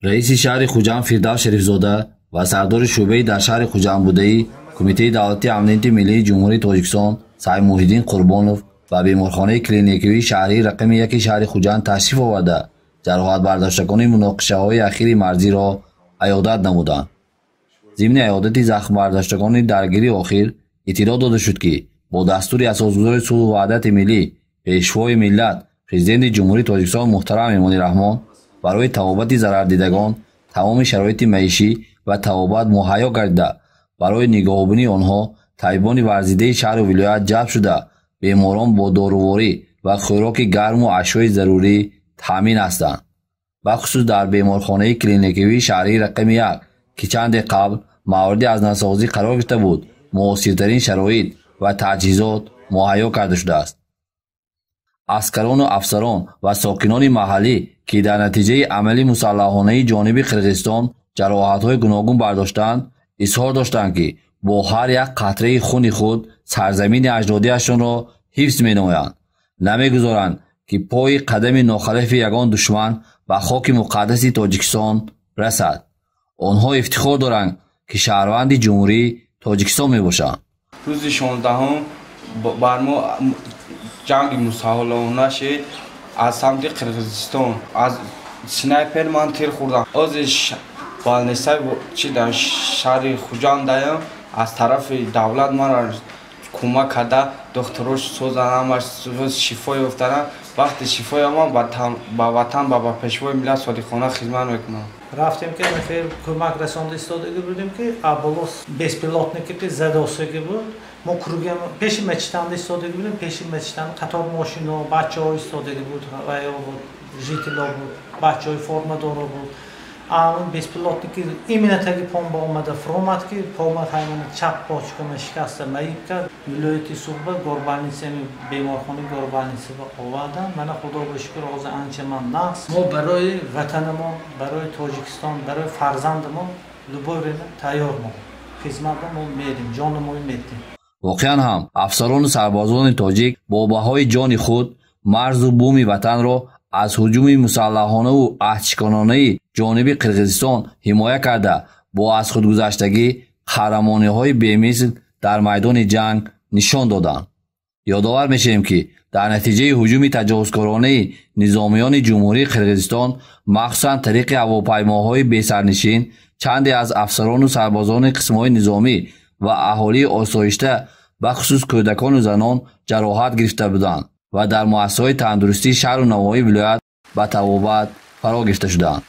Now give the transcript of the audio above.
رئیس شهر خوجند فردوس شریفزاده و سردار شعبه در شهر خوجند بوده‌ای کمیته دولتی امنیت ملی جمهوری تاجیکستان سعی محیدین قربانوف و بیمارخانه کلینیکی شهری رقم 1 شهر خوجند تشریف آورده جراحت برداشتگان مناقشه‌های اخیر مرزی را عیادت نمودند. ضمن عیادت زخم برداشتگان درگیری اخیر اطلاع داده شد که با دستور اساسگذار صلح و وحدت ملی پیشوای ملت پرزیدنت جمهوری تاجیکستان محترم امامی رحمان برای طبابت ضرردیدگان تمام شرایط معیشی و طبابت مهیا گردیده برای نگاهبانی آنها طبیبان ورزیده شهر و ولایت جلب شده بیماران با داروواری و خوراک گرم و اشیاء ضروری تامین هستند. بخصوص در بیمارخانه کلینیکی شهری رقم 1 که چند قبل مورد از نسازی قرار گرفته بود معاصرترین شرایط و تجهیزات مهیا کرده شده است. عسکران و افسران و ساکنان محلی که در نتیجه عمل مسلحانه جانب قرقیزستان جراحت‌های گوناگون برداشتند اظهار داشتند که با هر یک قطره خون خود سرزمین اجدادیشان را حفظ می‌نمایند، نمی‌گذارند که پای قدم ناخلف یگان دشمن به خاک مقدس تاجیکستان رسد. آنها افتخار دارند که شهروند جمهوری تاجیکستان میباشند. روز 16 بر ما جنگ مسلحانه شد از سمت قرقیزستان. از سنایپر من تیر خوردم. از بالنسای چی در شهر خوجند از طرف دولت من را کمک کرده دکتروش سوزنم شفای افتادم. وقتی شفای من با وطن با پیشوای ملت صادقانه خدمت میکنم. رفتیم که خیلی کمک رسانده ایستادگی بودیم که ابوالوس безпилотники که زداسگی بود ما کروگیم پیش مچتند ایستادگی بودیم. پیش مچتند قطار ماشینا بچه‌ها ایستادگی بود و یا بود ژیتلا بود بچه‌های فرمادار بود. اون безпилотники именно таки помба اومده فرامد که помад حیوان چپ پاچکم شکسته میب کرد ولایتی صوبه گوربانیسه بیمارخانه گوربانیسه آوردن. من خدا به شکر از آنچه من نقص ما برای وطن ما برای تاجیکستان برای فرزند ما لبوریم تیار ما خدمت ما میدیم جان ما میدیم. واقعا هم افسران و سربازان تاجیک با بهای جان خود مرز و بوم وطن را از هجوم مسلحانه و عهدشکنانه جانب قرقیزستان حمایت کرده با از خودگذشتگی قهرمانی‌های بی‌مثل در میدان جنگ نشان دادند. یادآور می‌شویم که در نتیجه هجوم تجاوزکارانه نظامیان جمهوری قرقیزستان مخصوصاً طریق هواپیماهای بی‌سرنشین چندی از افسران و سربازان قسم‌های نظامی و اهالی آسایشته بخصوص کودکان و زنان جراحت گرفته بودند و در مؤسسه‌های تندرستی شهر و نواحی ولایت به طبابت فرا گرفته شدند.